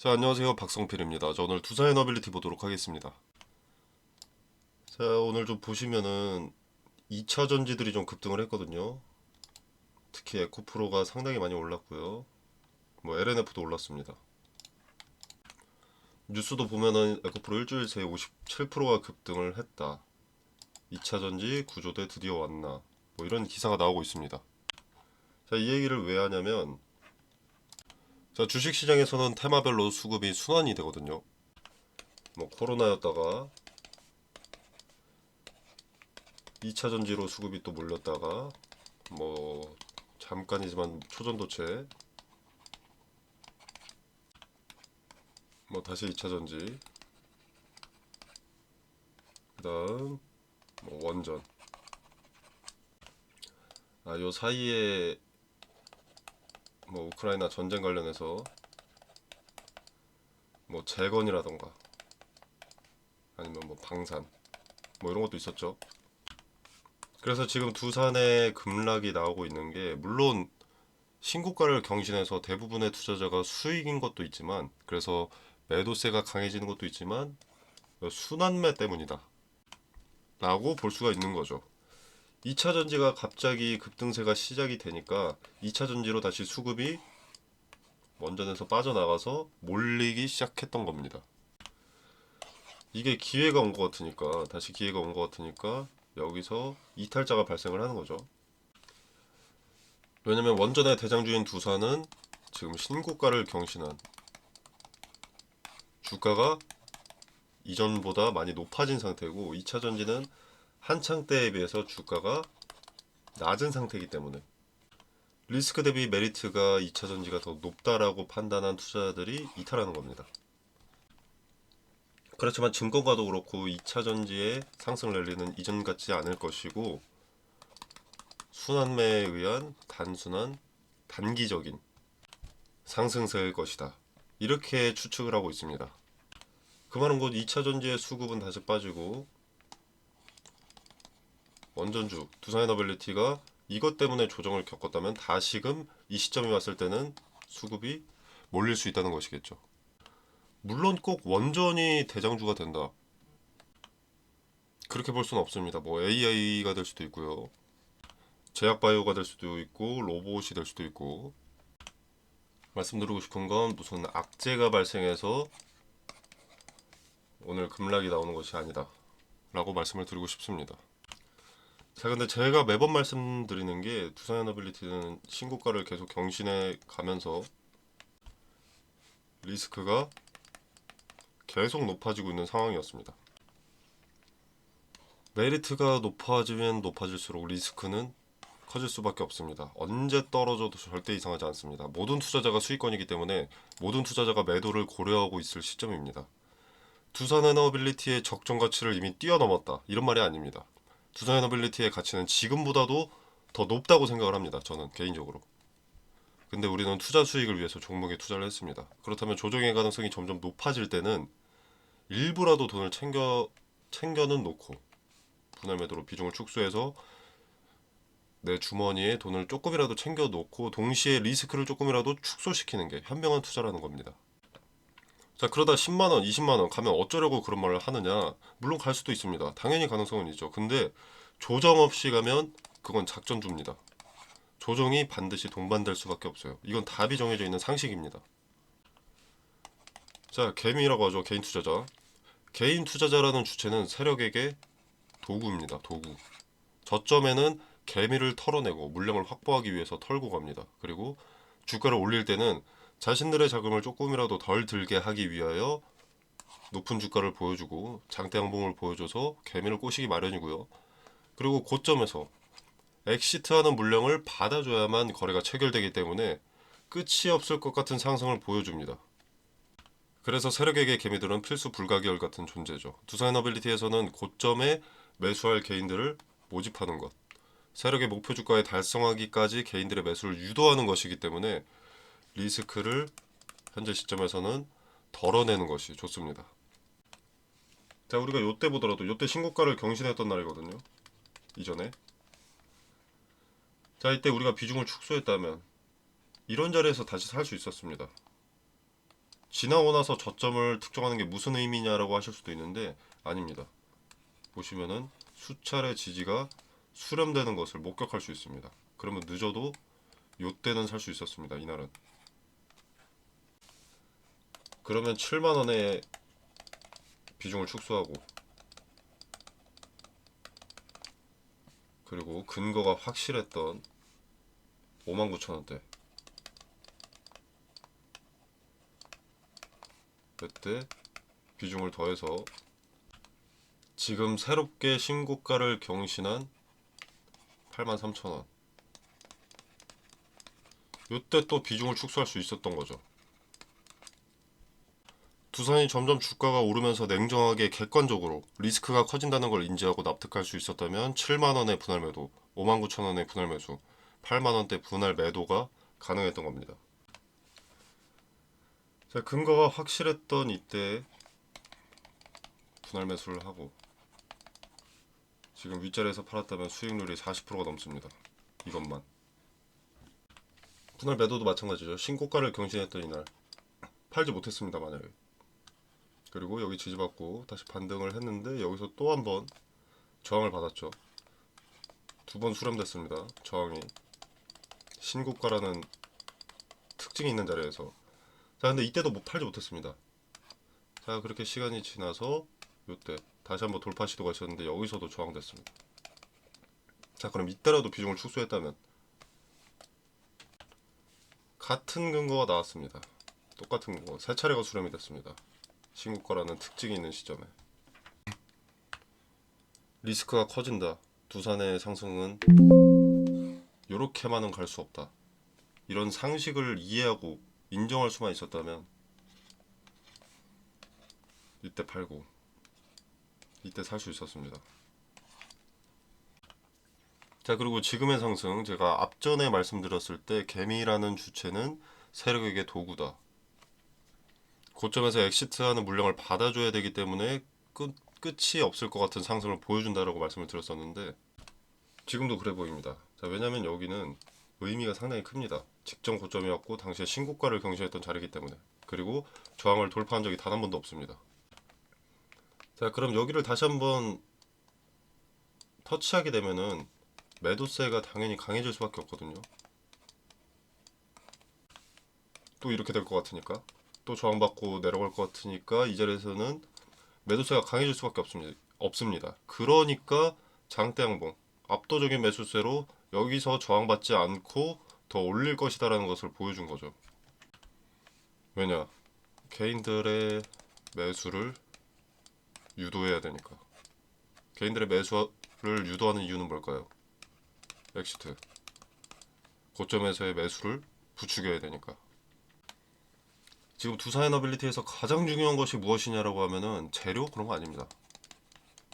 자, 안녕하세요. 박성필입니다. 저 오늘 두산 에너빌리티 보도록 하겠습니다. 자, 오늘 좀 보시면은 2차 전지들이 좀 급등을 했거든요. 특히 에코프로가 상당히 많이 올랐고요. 뭐 LNF도 올랐습니다. 뉴스도 보면은 에코프로 일주일 새에 57%가 급등을 했다. 2차 전지 구조대 드디어 왔나. 뭐 이런 기사가 나오고 있습니다. 자, 이 얘기를 왜 하냐면 자, 주식 시장에서는 테마별로 수급이 순환이 되거든요. 뭐 코로나였다가 2차 전지로 수급이 또 몰렸다가 뭐 잠깐이지만 초전도체 뭐 다시 2차 전지 그다음 뭐 원전 요 사이에 뭐 우크라이나 전쟁 관련해서 뭐 재건이라던가 아니면 뭐 방산 뭐 이런 것도 있었죠. 그래서 지금 두산의 급락이 나오고 있는 게 물론 신고가를 경신해서 대부분의 투자자가 수익인 것도 있지만 그래서 매도세가 강해지는 것도 있지만 순환매 때문이다 라고 볼 수가 있는 거죠. 2차 전지가 갑자기 급등세가 시작이 되니까 2차 전지로 다시 수급이 원전에서 빠져나가서 몰리기 시작했던 겁니다. 이게 기회가 온 것 같으니까 다시 기회가 온 것 같으니까 여기서 이탈자가 발생을 하는 거죠. 왜냐면 원전의 대장주인 두산은 지금 신고가를 경신한 주가가 이전보다 많이 높아진 상태고 2차 전지는 한창 때에 비해서 주가가 낮은 상태이기 때문에 리스크 대비 메리트가 2차 전지가 더 높다라고 판단한 투자자들이 이탈하는 겁니다. 그렇지만 증권가도 그렇고 2차 전지의 상승 랠리는 이전 같지 않을 것이고 순환매에 의한 단순한 단기적인 상승세일 것이다. 이렇게 추측을 하고 있습니다. 그 말은 곧 2차 전지의 수급은 다시 빠지고 원전주 두산에너빌리티가 이것 때문에 조정을 겪었다면 다시금 이 시점이 왔을 때는 수급이 몰릴 수 있다는 것이겠죠. 물론 꼭 원전이 대장주가 된다. 그렇게 볼 수는 없습니다. 뭐 AI가 될 수도 있고요. 제약바이오가 될 수도 있고 로봇이 될 수도 있고 말씀드리고 싶은 건 무슨 악재가 발생해서 오늘 급락이 나오는 것이 아니다 라고 말씀을 드리고 싶습니다. 자, 근데 제가 매번 말씀드리는 게 두산에너빌리티는 신고가를 계속 경신해 가면서 리스크가 계속 높아지고 있는 상황이었습니다. 메리트가 높아지면 높아질수록 리스크는 커질 수밖에 없습니다. 언제 떨어져도 절대 이상하지 않습니다. 모든 투자자가 수익권이기 때문에 모든 투자자가 매도를 고려하고 있을 시점입니다. 두산에너빌리티의 적정 가치를 이미 뛰어넘었다. 이런 말이 아닙니다. 두산에너빌리티의 가치는 지금보다도 더 높다고 생각을 합니다. 저는 개인적으로. 근데 우리는 투자 수익을 위해서 종목에 투자를 했습니다. 그렇다면 조정의 가능성이 점점 높아질 때는 일부라도 돈을 챙겨는 놓고 분할 매도로 비중을 축소해서 내 주머니에 돈을 조금이라도 챙겨 놓고 동시에 리스크를 조금이라도 축소시키는 게 현명한 투자라는 겁니다. 자, 그러다 10만 원, 20만 원 가면 어쩌려고 그런 말을 하느냐? 물론 갈 수도 있습니다. 당연히 가능성은 있죠. 근데 조정 없이 가면 그건 작전주입니다. 조정이 반드시 동반될 수밖에 없어요. 이건 답이 정해져 있는 상식입니다. 자, 개미라고 하죠. 개인 투자자. 개인 투자자라는 주체는 세력에게 도구입니다. 도구. 저점에는 개미를 털어내고 물량을 확보하기 위해서 털고 갑니다. 그리고 주가를 올릴 때는 자신들의 자금을 조금이라도 덜 들게 하기 위하여 높은 주가를 보여주고 장대 양봉을 보여줘서 개미를 꼬시기 마련이고요. 그리고 고점에서 엑시트하는 물량을 받아줘야만 거래가 체결되기 때문에 끝이 없을 것 같은 상승을 보여줍니다. 그래서 세력에게 개미들은 필수 불가결 같은 존재죠. 두산에너빌리티에서는 고점에 매수할 개인들을 모집하는 것, 세력의 목표 주가에 달성하기까지 개인들의 매수를 유도하는 것이기 때문에 리스크를 현재 시점에서는 덜어내는 것이 좋습니다. 자, 우리가 요때 보더라도 요때 신고가를 경신했던 날이거든요. 이전에. 자, 이때 우리가 비중을 축소했다면 이런 자리에서 다시 살 수 있었습니다. 지나고 나서 저점을 특정하는 게 무슨 의미냐라고 하실 수도 있는데 아닙니다. 보시면은 수차례 지지가 수렴되는 것을 목격할 수 있습니다. 그러면 늦어도 요때는 살 수 있었습니다. 이날은. 그러면 7만원의 비중을 축소하고, 그리고 근거가 확실했던 59,000원대, 이때 비중을 더해서 지금 새롭게 신고가를 경신한 83,000원, 이때 또 비중을 축소할 수 있었던 거죠. 두산이 점점 주가가 오르면서 냉정하게 객관적으로 리스크가 커진다는 걸 인지하고 납득할 수 있었다면 7만원의 분할 매도, 59,000원의 분할 매수, 8만원대 분할 매도가 가능했던 겁니다. 자, 근거가 확실했던 이때 분할 매수를 하고, 지금 윗자리에서 팔았다면 수익률이 40%가 넘습니다. 이것만. 분할 매도도 마찬가지죠. 신고가를 경신했던 이날 팔지 못했습니다. 만약에. 그리고 여기 지지받고 다시 반등을 했는데 여기서 또 한 번 저항을 받았죠. 두 번 수렴됐습니다. 저항이 신고가라는 특징이 있는 자리에서. 자, 근데 이때도 못 팔지 못했습니다. 자, 그렇게 시간이 지나서 요때 다시 한번 돌파 시도가 있었는데 여기서도 저항됐습니다. 자, 그럼 이때라도 비중을 축소했다면 같은 근거가 나왔습니다. 똑같은 근거 세 차례가 수렴이 됐습니다. 신고가라는 특징이 있는 시점에 리스크가 커진다. 두산의 상승은 요렇게만은 갈 수 없다. 이런 상식을 이해하고 인정할 수만 있었다면 이때 팔고 이때 살 수 있었습니다. 자, 그리고 지금의 상승, 제가 앞전에 말씀드렸을 때 개미라는 주체는 세력에게 도구다. 고점에서 엑시트하는 물량을 받아줘야 되기 때문에 끝이 없을 것 같은 상승을 보여준다라고 말씀을 드렸었는데 지금도 그래 보입니다. 자, 왜냐면 여기는 의미가 상당히 큽니다. 직전 고점이었고 당시에 신고가를 경신했던 자리이기 때문에, 그리고 저항을 돌파한 적이 단 한 번도 없습니다. 자, 그럼 여기를 다시 한번 터치하게 되면은 매도세가 당연히 강해질 수밖에 없거든요. 또 이렇게 될 것 같으니까, 또 저항받고 내려갈 것 같으니까 이 자리에서는 매도세가 강해질 수밖에 없습니다. 그러니까 장대 양봉, 압도적인 매수세로 여기서 저항받지 않고 더 올릴 것이다라는 것을 보여준 거죠. 왜냐? 개인들의 매수를 유도해야 되니까. 개인들의 매수를 유도하는 이유는 뭘까요? 엑시트. 고점에서의 매수를 부추겨야 되니까. 지금 두산에너빌리티에서 가장 중요한 것이 무엇이냐라고 하면은 재료 그런 거 아닙니다.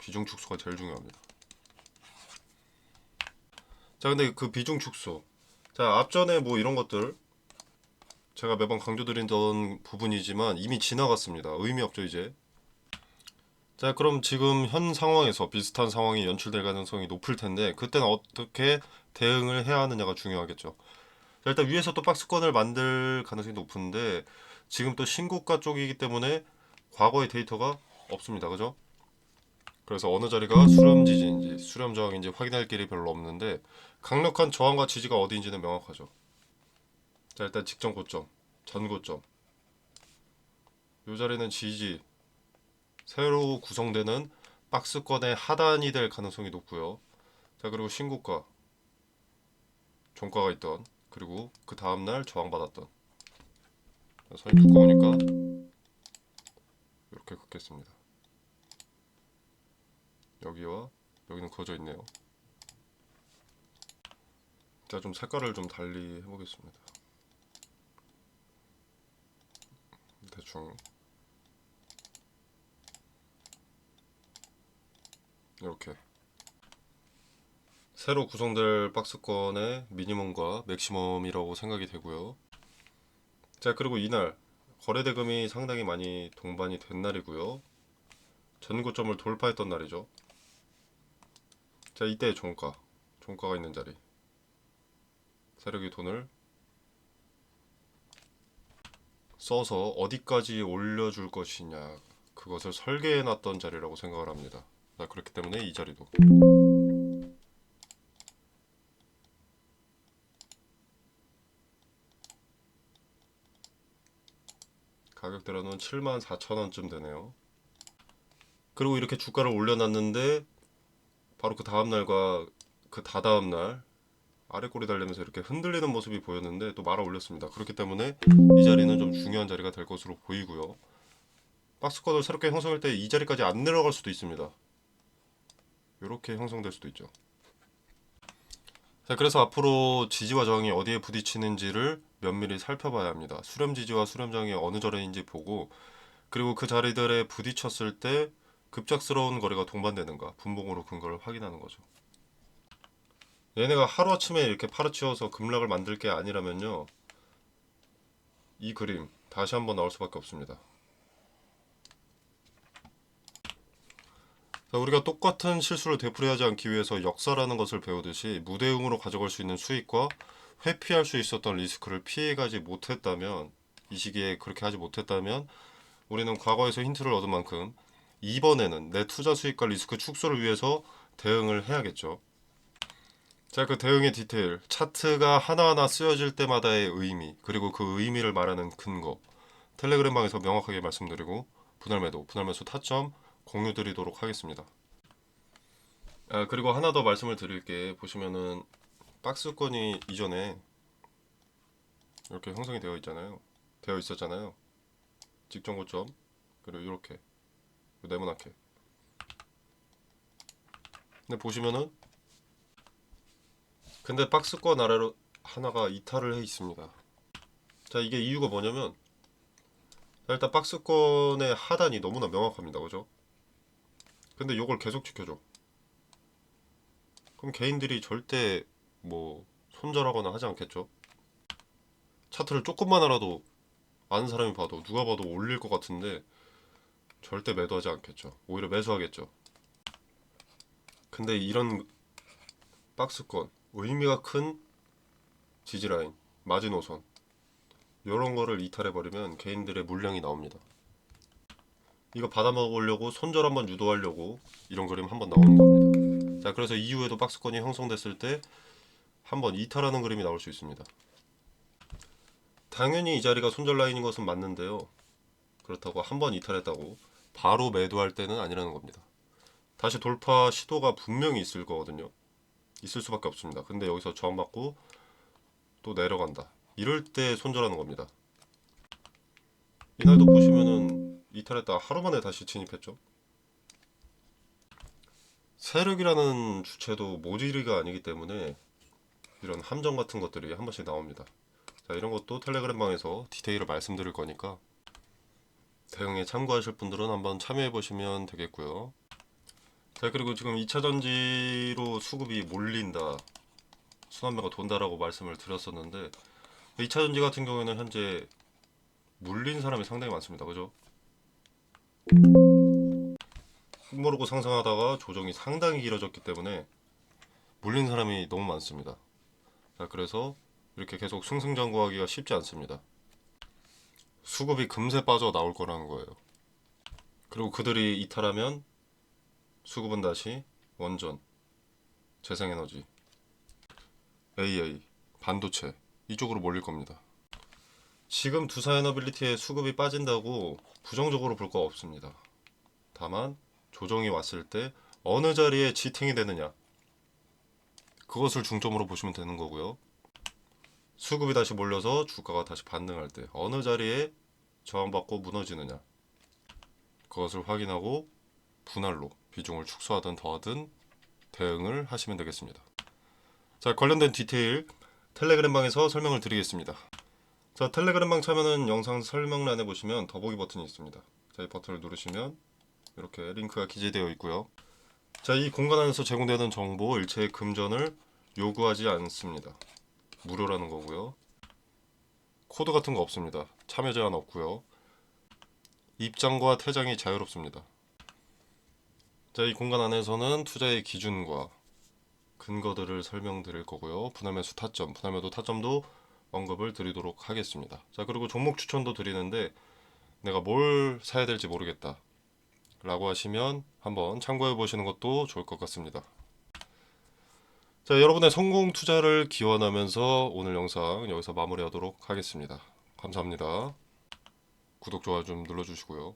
비중 축소가 제일 중요합니다. 자, 근데 그 비중 축소. 자, 앞전에 뭐 이런 것들 제가 매번 강조드리던 부분이지만 이미 지나갔습니다. 의미 없죠, 이제. 자, 그럼 지금 현 상황에서 비슷한 상황이 연출될 가능성이 높을 텐데 그때는 어떻게 대응을 해야 하느냐가 중요하겠죠. 자, 일단 위에서 또 박스권을 만들 가능성이 높은데 지금 또 신고가 쪽이기 때문에 과거의 데이터가 없습니다. 그죠? 그래서 어느 자리가 수렴 지지인지 수렴 저항인지 확인할 길이 별로 없는데 강력한 저항과 지지가 어디인지는 명확하죠. 자, 일단 직전 고점, 전 고점. 이 자리는 지지, 새로 구성되는 박스권의 하단이 될 가능성이 높고요. 자, 그리고 신고가, 종가가 있던, 그리고 그 다음날 저항받았던. 선이 두꺼우니까 이렇게 긋겠습니다. 여기와 여기는 그어져 있네요. 자, 좀 색깔을 좀 달리 해보겠습니다. 대충 이렇게 새로 구성될 박스권의 미니멈과 맥시멈이라고 생각이 되고요. 자, 그리고 이날 거래 대금이 상당히 많이 동반이 된 날이고요. 전고점을 돌파했던 날이죠. 자, 이때 종가가 있는 자리. 세력이 돈을 써서 어디까지 올려줄 것이냐, 그것을 설계해 놨던 자리라고 생각을 합니다. 자, 그렇기 때문에 이 자리도 가격대로는 74,000원쯤 되네요. 그리고 이렇게 주가를 올려놨는데 바로 그 다음날과 그 다다음날 아래 꼬리 달리면서 이렇게 흔들리는 모습이 보였는데 또 말아 올렸습니다. 그렇기 때문에 이 자리는 좀 중요한 자리가 될 것으로 보이고요. 박스권을 새롭게 형성할 때 이 자리까지 안 내려갈 수도 있습니다. 이렇게 형성될 수도 있죠. 자, 그래서 앞으로 지지와 저항이 어디에 부딪히는지를 면밀히 살펴봐야 합니다. 수렴 지지와 수렴 저항이 어느 자리인지 보고, 그리고 그 자리들에 부딪혔을 때 급작스러운 거래가 동반되는가, 분봉으로 근거를 확인하는 거죠. 얘네가 하루아침에 이렇게 팔아치워서 급락을 만들 게 아니라면요, 이 그림 다시 한번 나올 수밖에 없습니다. 자, 우리가 똑같은 실수를 되풀이하지 않기 위해서 역사라는 것을 배우듯이 무대응으로 가져갈 수 있는 수익과 회피할 수 있었던 리스크를 피해가지 못했다면, 이 시기에 그렇게 하지 못했다면 우리는 과거에서 힌트를 얻은 만큼 이번에는 내 투자 수익과 리스크 축소를 위해서 대응을 해야겠죠. 자, 그 대응의 디테일, 차트가 하나하나 쓰여질 때마다의 의미, 그리고 그 의미를 말하는 근거, 텔레그램방에서 명확하게 말씀드리고 분할 매도, 분할 매수 타점 공유 드리도록 하겠습니다. 그리고 하나 더 말씀을 드릴게. 보시면은 박스권이 이전에 이렇게 형성이 되어 있었잖아요. 직전 고점, 그리고 이렇게 네모나게. 근데 보시면은 근데 박스권 아래로 하나가 이탈을 해 있습니다. 자, 이게 이유가 뭐냐면, 자, 일단 박스권의 하단이 너무나 명확합니다. 그죠? 근데 이걸 계속 지켜줘. 그럼 개인들이 절대 뭐 손절하거나 하지 않겠죠? 차트를 조금만 알아도 아는 사람이 봐도 누가 봐도 올릴 것 같은데 절대 매도하지 않겠죠. 오히려 매수하겠죠. 근데 이런 박스권, 의미가 큰 지지라인, 마지노선 이런 거를 이탈해버리면 개인들의 물량이 나옵니다. 이거 받아먹으려고 손절 한번 유도하려고 이런 그림 한번 나오는 겁니다. 자, 그래서 이후에도 박스권이 형성됐을 때 한번 이탈하는 그림이 나올 수 있습니다. 당연히 이 자리가 손절 라인인 것은 맞는데요. 그렇다고 한번 이탈했다고 바로 매도할 때는 아니라는 겁니다. 다시 돌파 시도가 분명히 있을 거거든요. 있을 수밖에 없습니다. 근데 여기서 저항받고 또 내려간다. 이럴 때 손절하는 겁니다. 이날도 보시면은 이탈했다 하루 만에 다시 진입했죠. 세력이라는 주체도 모질이가 아니기 때문에 이런 함정 같은 것들이 한 번씩 나옵니다. 자, 이런 것도 텔레그램방에서 디테일을 말씀드릴 거니까 대응에 참고하실 분들은 한번 참여해 보시면 되겠고요. 자, 그리고 지금 2차 전지로 수급이 몰린다, 순환매가 돈다라고 말씀을 드렸었는데, 2차 전지 같은 경우에는 현재 물린 사람이 상당히 많습니다. 그죠? 모르고 상승하다가 조정이 상당히 길어졌기 때문에 물린 사람이 너무 많습니다. 자, 그래서 이렇게 계속 승승장구하기가 쉽지 않습니다. 수급이 금세 빠져 나올 거라는 거예요. 그리고 그들이 이탈하면 수급은 다시 원전, 재생에너지, AA, 반도체 이쪽으로 몰릴 겁니다. 지금 두사에너빌리티의 수급이 빠진다고 부정적으로 볼 거 없습니다. 다만 조정이 왔을 때 어느 자리에 지탱이 되느냐, 그것을 중점으로 보시면 되는 거고요. 수급이 다시 몰려서 주가가 다시 반등할 때 어느 자리에 저항받고 무너지느냐, 그것을 확인하고 분할로 비중을 축소하든 더하든 대응을 하시면 되겠습니다. 자, 관련된 디테일 텔레그램방에서 설명을 드리겠습니다. 자, 텔레그램방 참여는 영상 설명란에 보시면 더보기 버튼이 있습니다. 자, 이 버튼을 누르시면 이렇게 링크가 기재되어 있고요. 자, 이 공간 안에서 제공되는 정보 일체의 금전을 요구하지 않습니다. 무료라는 거고요. 코드 같은 거 없습니다. 참여 제한 없고요. 입장과 퇴장이 자유롭습니다. 자, 이 공간 안에서는 투자의 기준과 근거들을 설명드릴 거고요. 분할매수 타점, 분할매도 타점도 언급을 드리도록 하겠습니다. 자, 그리고 종목 추천도 드리는데 내가 뭘 사야 될지 모르겠다 라고 하시면 한번 참고해 보시는 것도 좋을 것 같습니다. 자, 여러분의 성공 투자를 기원하면서 오늘 영상 여기서 마무리하도록 하겠습니다. 감사합니다. 구독, 좋아요 좀 눌러주시고요.